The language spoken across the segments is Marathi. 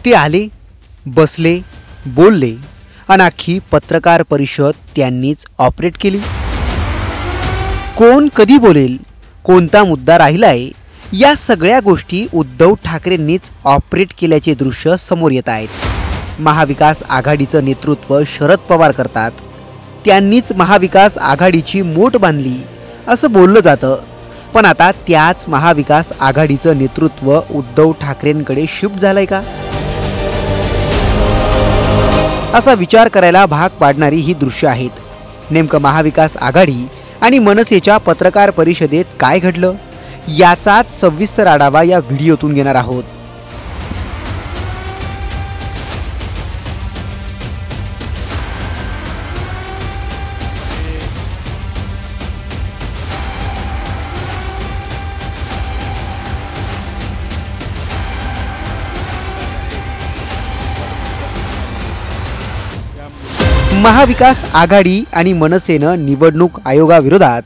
ते आले, बसले, बोलले आणि अख्खी पत्रकार परिषद त्यांनीच ऑपरेट केली। कोण कधी बोलेल, कोणता मुद्दा राहिलाय, या सगळ्या गोष्टी उद्धव ठाकरेंनीच ऑपरेट केल्याचे दृश्य समोर येत आहेत। महाविकास आघाडीचं नेतृत्व शरद पवार करतात, त्यांनीच महाविकास आघाडीची मोठ बांधली असं बोललं जातं। पण आता त्याच महाविकास आघाडीचं नेतृत्व उद्धव ठाकरेंकडे शिफ्ट झालंय का, असा विचार करायला भाग पाडणारी ही दृश्य आहेत। नेमकं महाविकास आघाडी आणि मनसेच्या पत्रकार परिषदेत काय घडलं, याचाच सविस्तर आढावा या व्हिडिओतून घेणार आहोत। महाविकास आघाडी आणि मनसेनं निवडणूक आयोगाविरोधात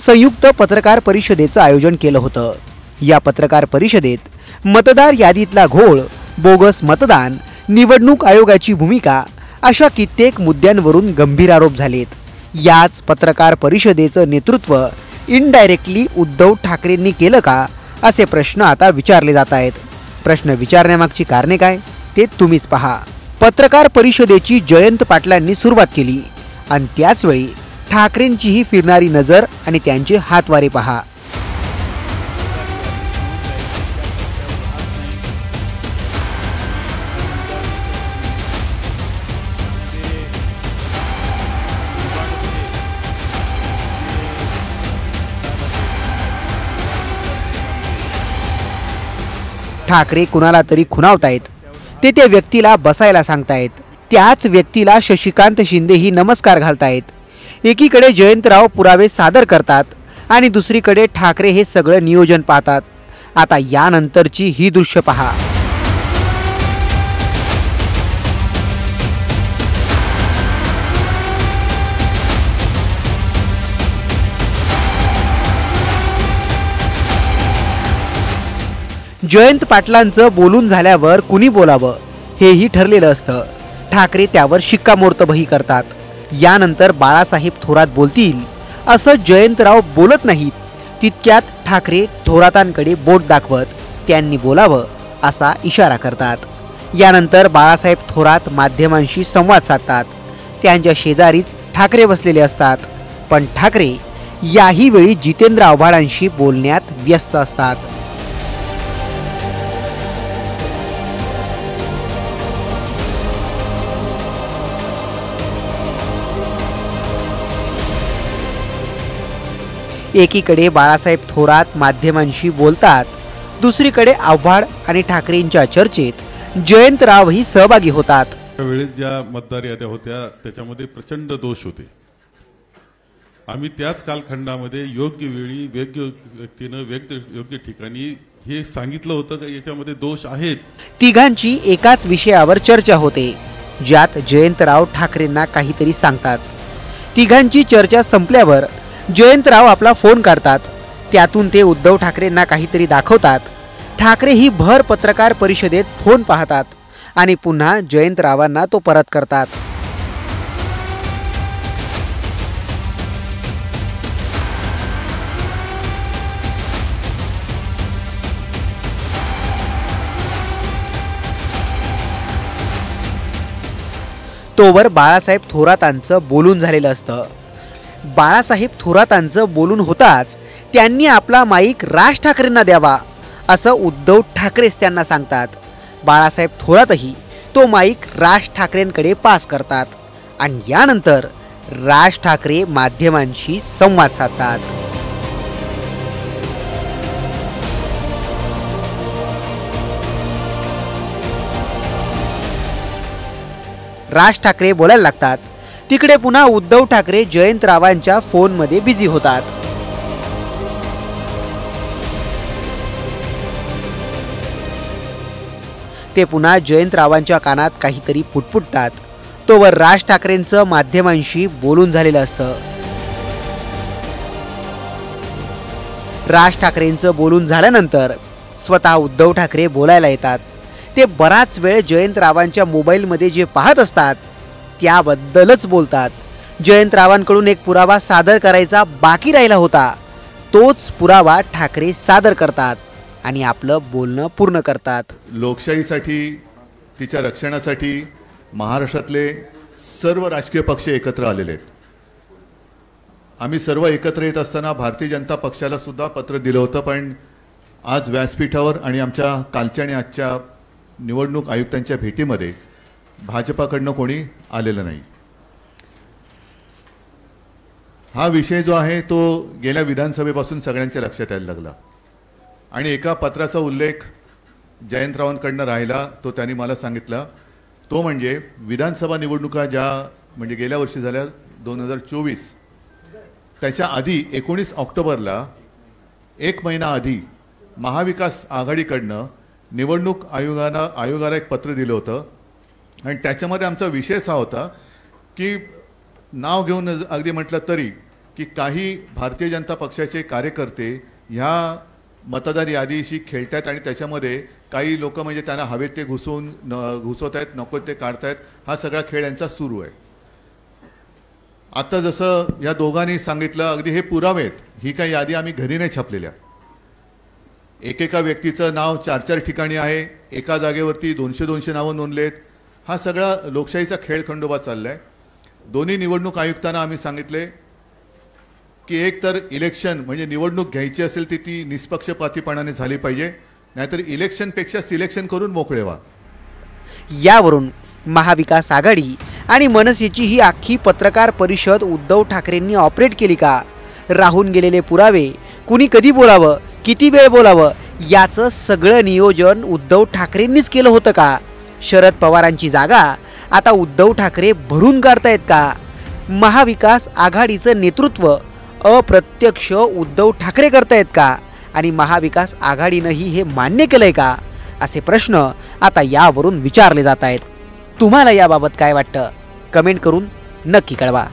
संयुक्त पत्रकार परिषदेचं आयोजन केलं होतं। या पत्रकार परिषदेत मतदार यादीतला घोळ, बोगस मतदान, निवडणूक आयोगाची भूमिका अशा कित्येक मुद्द्यांवरून गंभीर आरोप झालेत। याच पत्रकार परिषदेचं नेतृत्व इनडायरेक्टली उद्धव ठाकरेंनी केलं का, असे प्रश्न आता विचारले जात आहेत। प्रश्न विचारण्यामागची कारणे काय ते तुम्हीच पहा। पत्रकार परिषदेची जयंत पाटलांनी सुरुवात केली आणि त्याचवेळी ठाकरेंचीही फिरणारी नजर आणि त्यांचे हातवारे पहा। ठाकरे कुणाला तरी खुणावतायत, ते त्या व्यक्तीला बसायला सांगतायत, त्याच व्यक्तीला शशिकांत शिंदेही नमस्कार घालतायत। एकीकडे जयंतराव पुरावे सादर करतात आणि दुसरीकडे ठाकरे हे सगळं नियोजन पाहतात। आता यानंतरची ही दृश्य पहा। जयंत पाटलांचं बोलून झाल्यावर कुणी बोलावं हेही ठरलेलं असतं। ठाकरे त्यावर शिक्कामोर्तबही करतात। यानंतर बाळासाहेब थोरात बोलतील असं जयंतराव बोलत नाहीत, तितक्यात ठाकरे थोरातांकडे बोट दाखवत त्यांनी बोलावं असा इशारा करतात। यानंतर बाळासाहेब थोरात माध्यमांशी संवाद साधतात। त्यांच्या शेजारीच ठाकरे बसलेले असतात, पण ठाकरे याही वेळी जितेंद्र आव्हाडांशी बोलण्यात व्यस्त असतात। एकीकडे बाळासाहेब थोरात माध्यमांशी बोलतात, दुसरीकडे आव्हाड आणि ठाकरेंच्या चर्चेत जयंतरावही सहभागी होतात। त्यावेळेस ज्या मतदार याद्या होत्या त्याच्यामध्ये प्रचंड दोष होते। आम्ही त्याच कालखंडामध्ये योग्य वेळी योग्य व्यक्तीनं योग्य ठिकाणी हे सांगितलं होतं की याच्यामध्ये दोष आहेत। तिघांची एकाच विषयावर चर्चा होते, ज्यात जयंतराव ठाकरेंना काहीतरी सांगतात। तिघांची चर्चा संपल्यावर जयंतराव आपला फोन काढतात, त्यातून ते उद्धव ठाकरेंना काहीतरी दाखवतात। ठाकरे ही भर पत्रकार परिषदेत फोन पाहतात आणि पुन्हा जयंतरावांना तो परत करतात। तोवर बाळासाहेब थोरातांचं बोलून झालेलं असतं। बाळासाहेब थोरातांचं बोलून होताच त्यांनी आपला माईक राज ठाकरेंना द्यावा असं उद्धव ठाकरेच त्यांना सांगतात। बाळासाहेब थोरातही तो माईक राज ठाकरेंकडे पास करतात आणि यानंतर राज ठाकरे माध्यमांशी संवाद साधतात। राज ठाकरे बोलायला लागतात, तिकडे पुन्हा उद्धव ठाकरे जयंतरावांच्या फोनमध्ये बिझी होतात। ते पुन्हा जयंतरावांच्या कानात काहीतरी पुटपुटतात। तोवर राज ठाकरेंचं माध्यमांशी बोलून झालेलं असतं। राज ठाकरेंचं बोलून झाल्यानंतर स्वतः उद्धव ठाकरे बोलायला येतात। ते बराच वेळ जयंतरावांच्या मोबाईलमध्ये जे पाहत असतात त्याबद्दलच बोलतात. जयंतरावांकडून एक पुरावा सादर करायचा बाकी राहिला होता. तोच पुरावा ठाकरे सादर करतात आणि आपलं बोलणं पूर्ण करतात. लोकशाहीसाठी, तिच्या रक्षणासाठी महाराष्ट्रातले सर्व राजकीय पक्ष एकत्र आलेले आहेत. आम्ही सर्व एकत्र येत असताना भारतीय जनता पक्षाला सुद्धा पत्र दिलं होतं, पण आज व्यासपीठावर आणि आमच्या कालच्या आणि आजच्या निवडणूक आयुक्तांच्या भेटीमध्ये भाजपाकडनं कोणी आलेलं नाही. हा विषय जो आहे तो गेल्या विधानसभेपासून सगळ्यांच्या लक्षात यायला लागला आणि एका पत्राचा उल्लेख जयंतरावांकडनं राहिला, तो त्यांनी मला सांगितला. तो म्हणजे विधानसभा निवडणुका ज्या म्हणजे गेल्या वर्षी झाल्या 2024, त्याच्या आधी 19 ऑक्टोबरला एक महिना आधी महाविकास आघाडीकडनं निवडणूक आयोगाला एक पत्र दिलं होतं आणि त्याच्यामध्ये आमचा विषय असा होता की नाव घेऊन अगदी म्हटलं तरी की काही भारतीय जनता पक्षाचे कार्यकर्ते ह्या मतदार यादीशी खेळतात आणि त्याच्यामध्ये काही लोक म्हणजे त्यांना हवेत ते घुसवत आहेत, नको ते काढतायत. हा सगळा खेळ यांचा सुरू आहे. आता जसं या दोघांनी सांगितलं, अगदी हे पुरावे आहेत. ही काही यादी आम्ही घरी नाही छापलेल्या. एकेका व्यक्तीचं नाव 4-4 ठिकाणी आहे, एका जागेवरती 200-200 नावं नोंदलेत. हा सगळा लोकशाहीचा खेळ खंडोबा चाललाय. दोन्ही निवडणूक आयुक्तांना आम्ही सांगितले की एक तर इलेक्शन म्हणजे निवडणूक घ्यायची असेल तर ती निष्पक्षपातीपणाने झाली पाहिजे, नाहीतर इलेक्शनपेक्षा सिलेक्शन करून मोकळे व्हा. यावरून महाविकास आघाडी आणि मनसेची ही अख्खी पत्रकार परिषद उद्धव ठाकरेंनी ऑपरेट केली का? राहून गेलेले पुरावे, कुणी कधी बोलावं, किती वेळ बोलावं, याचं सगळं नियोजन उद्धव ठाकरेंनीच केलं होतं का? शरद पवारांची जागा आता उद्धव ठाकरे भरून काढतायत का? महाविकास आघाडीचं नेतृत्व अप्रत्यक्ष उद्धव ठाकरे करतायत का? आणि महाविकास आघाडीनंही हे मान्य केलंय का? असे प्रश्न आता यावरून विचारले जात आहेत. तुम्हाला याबाबत काय वाटतं? कमेंट करून नक्की कळवा.